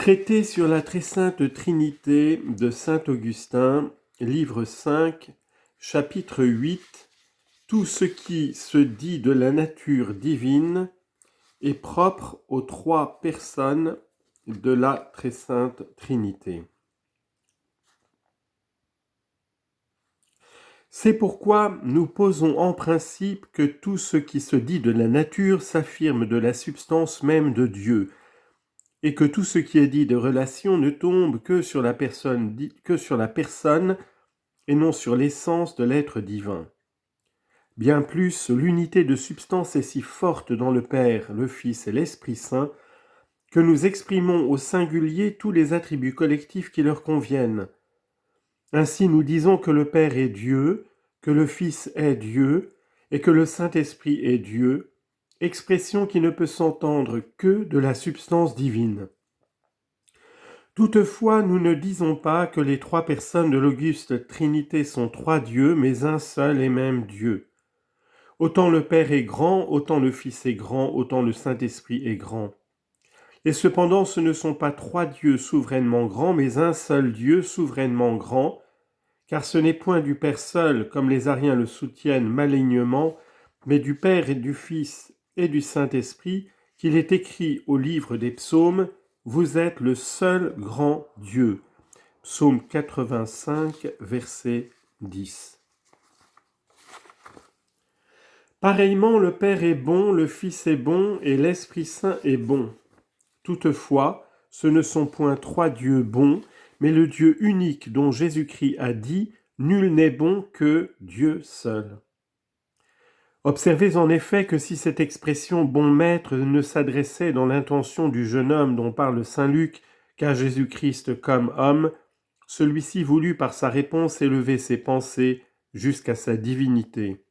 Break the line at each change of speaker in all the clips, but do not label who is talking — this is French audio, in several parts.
Traité sur la très sainte Trinité de saint Augustin, livre 5, chapitre 8, tout ce qui se dit de la nature divine est propre aux trois personnes de la très sainte Trinité. C'est pourquoi nous posons en principe que tout ce qui se dit de la nature s'affirme de la substance même de Dieu, et que tout ce qui est dit de relation ne tombe que sur la personne et non sur l'essence de l'être divin. Bien plus, l'unité de substance est si forte dans le Père, le Fils et l'Esprit Saint que nous exprimons au singulier tous les attributs collectifs qui leur conviennent. Ainsi, nous disons que le Père est Dieu, que le Fils est Dieu et que le Saint-Esprit est Dieu, expression qui ne peut s'entendre que de la substance divine. Toutefois, nous ne disons pas que les trois personnes de l'auguste Trinité sont trois dieux, mais un seul et même Dieu. Autant le Père est grand, autant le Fils est grand, autant le Saint-Esprit est grand. Et cependant, ce ne sont pas trois dieux souverainement grands, mais un seul Dieu souverainement grand, car ce n'est point du Père seul, comme les Ariens le soutiennent malignement, mais du Père et du Fils et du Saint-Esprit, qu'il est écrit au livre des psaumes, « Vous êtes le seul grand Dieu ». Psaume 85, verset 10. Pareillement, le Père est bon, le Fils est bon et l'Esprit Saint est bon. Toutefois, ce ne sont point trois dieux bons, mais le Dieu unique dont Jésus-Christ a dit « Nul n'est bon que Dieu seul ». Observez en effet que si cette expression « bon maître » ne s'adressait dans l'intention du jeune homme dont parle saint Luc qu'à Jésus-Christ comme homme, celui-ci voulut par sa réponse élever ses pensées jusqu'à sa divinité.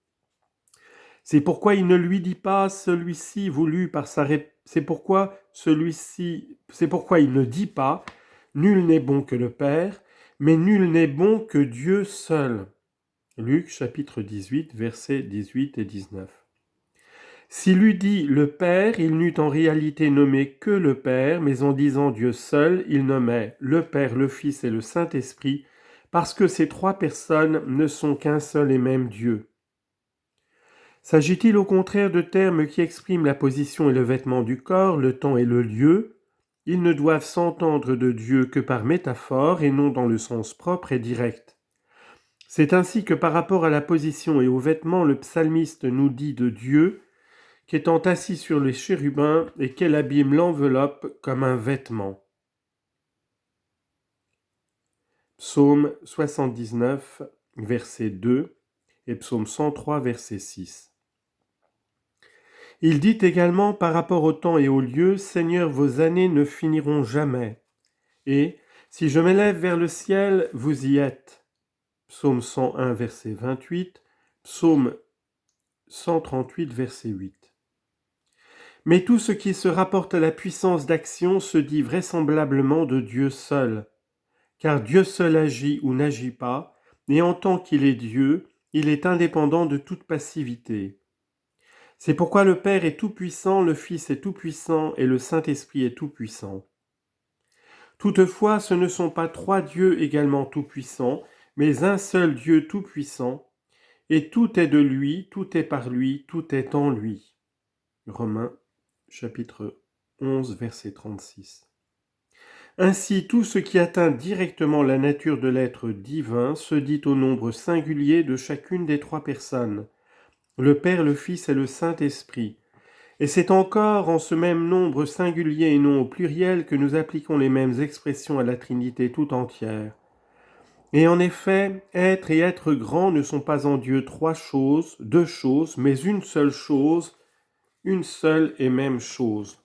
C'est pourquoi il ne lui dit pas celui-ci voulut par sa c'est pourquoi il ne dit pas nul n'est bon que le Père, mais nul n'est bon que Dieu seul. Luc chapitre 18 versets 18 et 19. S'il eût dit le Père, il n'eût en réalité nommé que le Père, mais en disant Dieu seul, il nommait le Père, le Fils et le Saint-Esprit, parce que ces trois personnes ne sont qu'un seul et même Dieu. S'agit-il au contraire de termes qui expriment la position et le vêtement du corps, le temps et le lieu? Ils ne doivent s'entendre de Dieu que par métaphore et non dans le sens propre et direct. C'est ainsi que par rapport à la position et aux vêtements, le psalmiste nous dit de Dieu qu'étant assis sur les chérubins et qu'elle abîme l'enveloppe comme un vêtement. Psaume 79, verset 2 et psaume 103, verset 6. Il dit également par rapport au temps et au lieu, « Seigneur, vos années ne finiront jamais. » Et « Si je m'élève vers le ciel, vous y êtes. » Psaume 101, verset 28, psaume 138, verset 8. Mais tout ce qui se rapporte à la puissance d'action se dit vraisemblablement de Dieu seul, car Dieu seul agit ou n'agit pas, et en tant qu'il est Dieu, il est indépendant de toute passivité. C'est pourquoi le Père est tout-puissant, le Fils est tout-puissant et le Saint-Esprit est tout-puissant. Toutefois, ce ne sont pas trois dieux également tout-puissants, mais un seul Dieu tout-puissant, et tout est de lui, tout est par lui, tout est en lui. Romains, chapitre 11, verset 36. Ainsi, tout ce qui atteint directement la nature de l'être divin se dit au nombre singulier de chacune des trois personnes, le Père, le Fils et le Saint-Esprit. Et c'est encore en ce même nombre singulier et non au pluriel que nous appliquons les mêmes expressions à la Trinité tout entière. Et en effet, être et être grand ne sont pas en Dieu deux choses, mais une seule chose, une seule et même chose.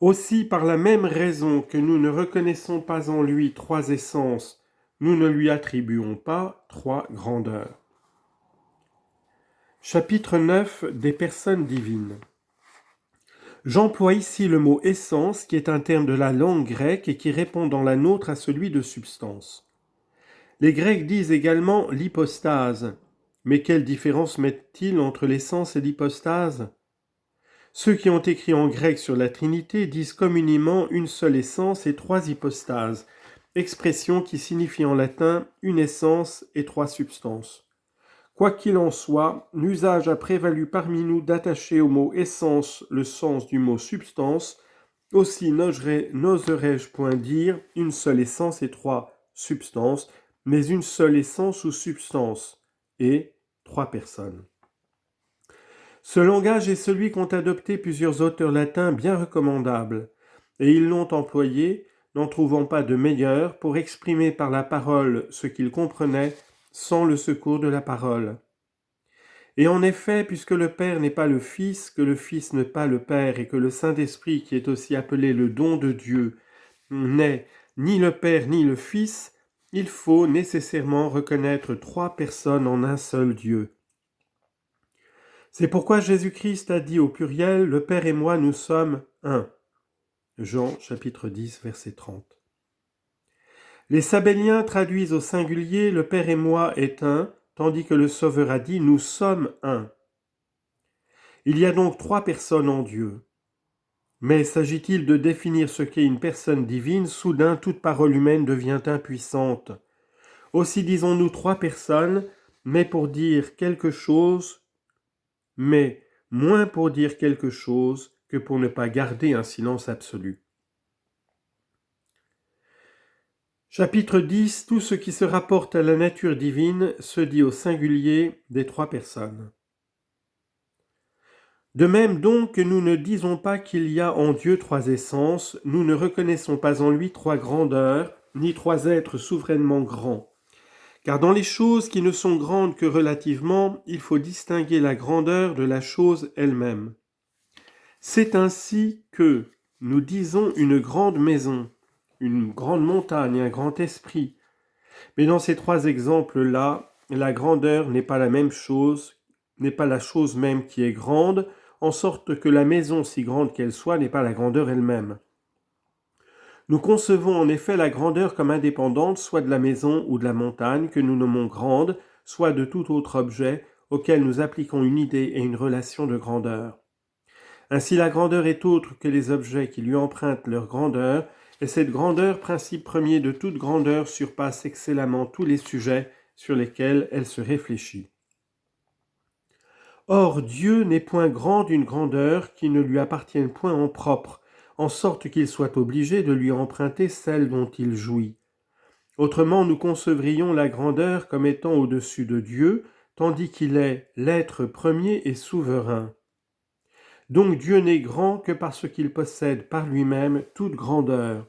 Aussi, par la même raison que nous ne reconnaissons pas en lui trois essences, nous ne lui attribuons pas trois grandeurs. Chapitre 9 des personnes divines. J'emploie ici le mot « essence » qui est un terme de la langue grecque et qui répond dans la nôtre à celui de substance. Les Grecs disent également l'hypostase. Mais quelle différence mettent-ils entre l'essence et l'hypostase ? Ceux qui ont écrit en grec sur la Trinité disent communément une seule essence et trois hypostases, expression qui signifie en latin une essence et trois substances. Quoi qu'il en soit, l'usage a prévalu parmi nous d'attacher au mot essence le sens du mot substance. Aussi n'oserais-je point dire une seule essence et trois substances, mais une seule essence ou substance et trois personnes. Ce langage est celui qu'ont adopté plusieurs auteurs latins bien recommandables, et ils l'ont employé, n'en trouvant pas de meilleur, pour exprimer par la parole ce qu'ils comprenaient sans le secours de la parole. Et en effet, puisque le Père n'est pas le Fils, que le Fils n'est pas le Père, et que le Saint-Esprit, qui est aussi appelé le don de Dieu, n'est ni le Père ni le Fils, il faut nécessairement reconnaître trois personnes en un seul Dieu. C'est pourquoi Jésus-Christ a dit au pluriel, le Père et moi, nous sommes un. Jean chapitre 10, verset 30. Les sabelliens traduisent au singulier, le Père et moi est un, tandis que le Sauveur a dit, nous sommes un. Il y a donc trois personnes en Dieu. Mais s'agit-il de définir ce qu'est une personne divine, soudain toute parole humaine devient impuissante. Aussi disons-nous trois personnes, mais pour dire quelque chose, mais moins pour dire quelque chose que pour ne pas garder un silence absolu. Chapitre 10. Tout ce qui se rapporte à la nature divine se dit au singulier des trois personnes. De même donc que nous ne disons pas qu'il y a en Dieu trois essences, nous ne reconnaissons pas en lui trois grandeurs, ni trois êtres souverainement grands. Car dans les choses qui ne sont grandes que relativement, il faut distinguer la grandeur de la chose elle-même. C'est ainsi que nous disons une grande maison, une grande montagne, un grand esprit. Mais dans ces trois exemples-là, la grandeur n'est pas la même chose, n'est pas la chose même qui est grande, en sorte que la maison, si grande qu'elle soit, n'est pas la grandeur elle-même. Nous concevons en effet la grandeur comme indépendante soit de la maison ou de la montagne que nous nommons grande, soit de tout autre objet auquel nous appliquons une idée et une relation de grandeur. Ainsi la grandeur est autre que les objets qui lui empruntent leur grandeur, et cette grandeur, principe premier de toute grandeur, surpasse excellemment tous les sujets sur lesquels elle se réfléchit. Or Dieu n'est point grand d'une grandeur qui ne lui appartienne point en propre, en sorte qu'il soit obligé de lui emprunter celle dont il jouit. Autrement, nous concevrions la grandeur comme étant au-dessus de Dieu, tandis qu'il est l'être premier et souverain. Donc Dieu n'est grand que parce qu'il possède par lui-même toute grandeur.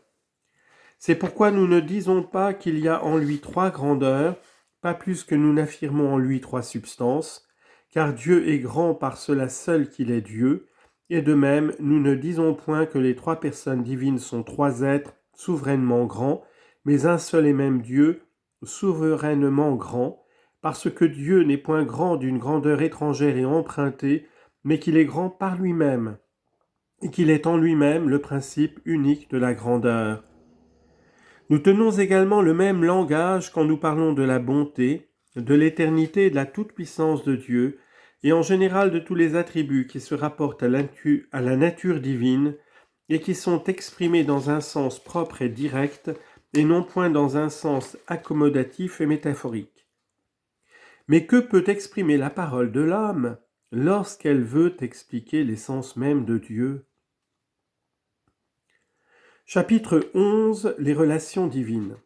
C'est pourquoi nous ne disons pas qu'il y a en lui trois grandeurs, pas plus que nous n'affirmons en lui trois substances, car Dieu est grand par cela seul qu'il est Dieu, et de même nous ne disons point que les trois personnes divines sont trois êtres souverainement grands, mais un seul et même Dieu, souverainement grand, parce que Dieu n'est point grand d'une grandeur étrangère et empruntée, mais qu'il est grand par lui-même, et qu'il est en lui-même le principe unique de la grandeur. Nous tenons également le même langage quand nous parlons de la bonté, de l'éternité et de la toute-puissance de Dieu, et en général de tous les attributs qui se rapportent à la nature divine et qui sont exprimés dans un sens propre et direct, et non point dans un sens accommodatif et métaphorique. Mais que peut exprimer la parole de l'âme lorsqu'elle veut expliquer l'essence même de Dieu ? Chapitre 11. Les relations divines.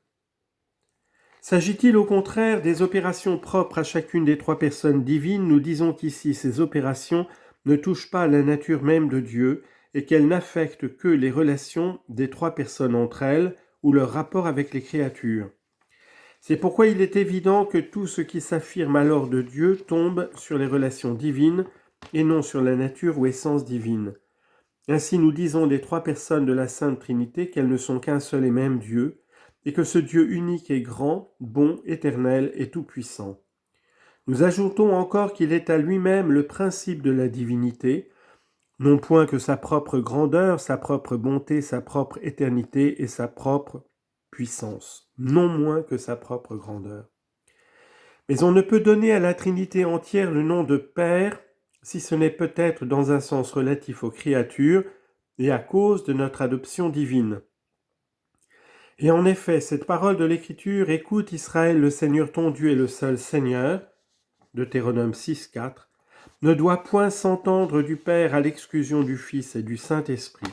S'agit-il au contraire des opérations propres à chacune des trois personnes divines, nous disons qu'ici ces opérations ne touchent pas à la nature même de Dieu et qu'elles n'affectent que les relations des trois personnes entre elles ou leur rapport avec les créatures. C'est pourquoi il est évident que tout ce qui s'affirme alors de Dieu tombe sur les relations divines et non sur la nature ou essence divine. Ainsi nous disons des trois personnes de la Sainte Trinité qu'elles ne sont qu'un seul et même Dieu, et que ce Dieu unique est grand, bon, éternel et tout-puissant. Nous ajoutons encore qu'il est à lui-même le principe de la divinité, non point que sa propre grandeur, sa propre bonté, sa propre éternité et sa propre puissance, non moins que sa propre grandeur. Mais on ne peut donner à la Trinité entière le nom de Père si ce n'est peut-être dans un sens relatif aux créatures et à cause de notre adoption divine. Et en effet, cette parole de l'Écriture, écoute Israël, le Seigneur ton Dieu est le seul Seigneur, Deutéronome 6,4, ne doit point s'entendre du Père à l'exclusion du Fils et du Saint-Esprit.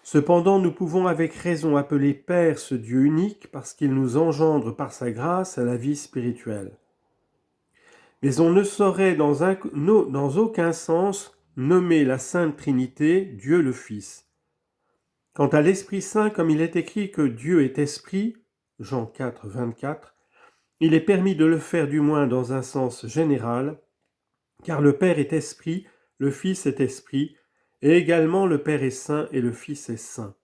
Cependant, nous pouvons avec raison appeler Père ce Dieu unique parce qu'il nous engendre par sa grâce à la vie spirituelle. Mais on ne saurait dans aucun sens nommer la Sainte Trinité Dieu le Fils. Quant à l'Esprit Saint, comme il est écrit que Dieu est Esprit, Jean 4, 24, il est permis de le faire du moins dans un sens général, car le Père est Esprit, le Fils est Esprit, et également le Père est Saint et le Fils est Saint.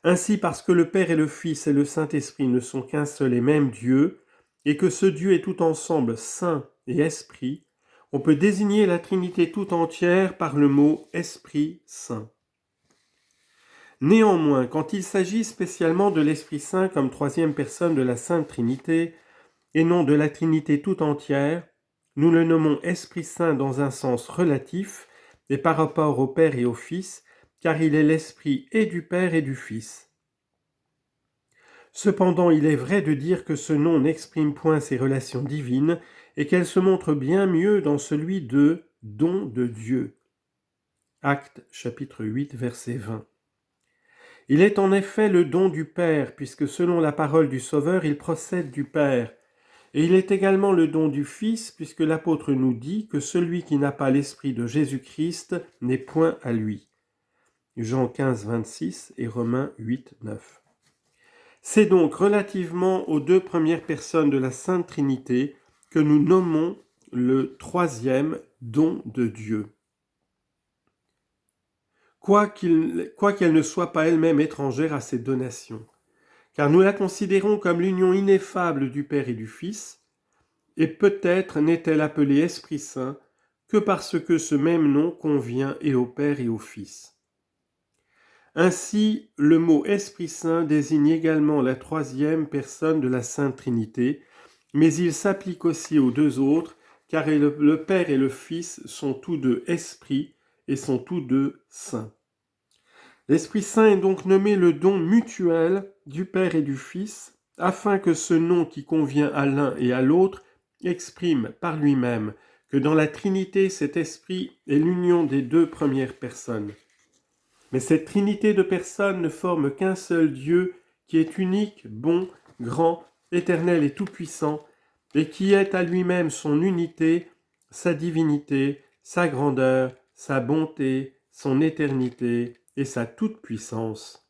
Ainsi, parce que le Père et le Fils et le Saint-Esprit ne sont qu'un seul et même Dieu, et que ce Dieu est tout ensemble Saint et Esprit, on peut désigner la Trinité tout entière par le mot Esprit Saint. Néanmoins, quand il s'agit spécialement de l'Esprit Saint comme troisième personne de la Sainte Trinité, et non de la Trinité tout entière, nous le nommons Esprit Saint dans un sens relatif et par rapport au Père et au Fils, car il est l'Esprit et du Père et du Fils. Cependant, il est vrai de dire que ce nom n'exprime point ces relations divines et qu'elles se montrent bien mieux dans celui de don de Dieu. Actes chapitre 8, verset 20. Il est en effet le don du Père, puisque selon la parole du Sauveur, il procède du Père. Et il est également le don du Fils, puisque l'apôtre nous dit que celui qui n'a pas l'Esprit de Jésus-Christ n'est point à lui. Jean 15, 26 et Romains 8, 9. C'est donc relativement aux deux premières personnes de la Sainte Trinité que nous nommons le troisième don de Dieu. Quoiqu'elle ne soit pas elle-même étrangère à ces donations, car nous la considérons comme l'union ineffable du Père et du Fils, et peut-être n'est-elle appelée Esprit Saint que parce que ce même nom convient et au Père et au Fils. Ainsi, le mot Esprit Saint désigne également la troisième personne de la Sainte Trinité, mais il s'applique aussi aux deux autres, car le Père et le Fils sont tous deux esprits et sont tous deux saints. L'Esprit Saint est donc nommé le don mutuel du Père et du Fils, afin que ce nom qui convient à l'un et à l'autre exprime par lui-même que dans la Trinité, cet Esprit est l'union des deux premières personnes. Mais cette Trinité de personnes ne forme qu'un seul Dieu qui est unique, bon, grand, éternel et tout-puissant, et qui est à lui-même son unité, sa divinité, sa grandeur, sa bonté, son éternité et sa toute-puissance.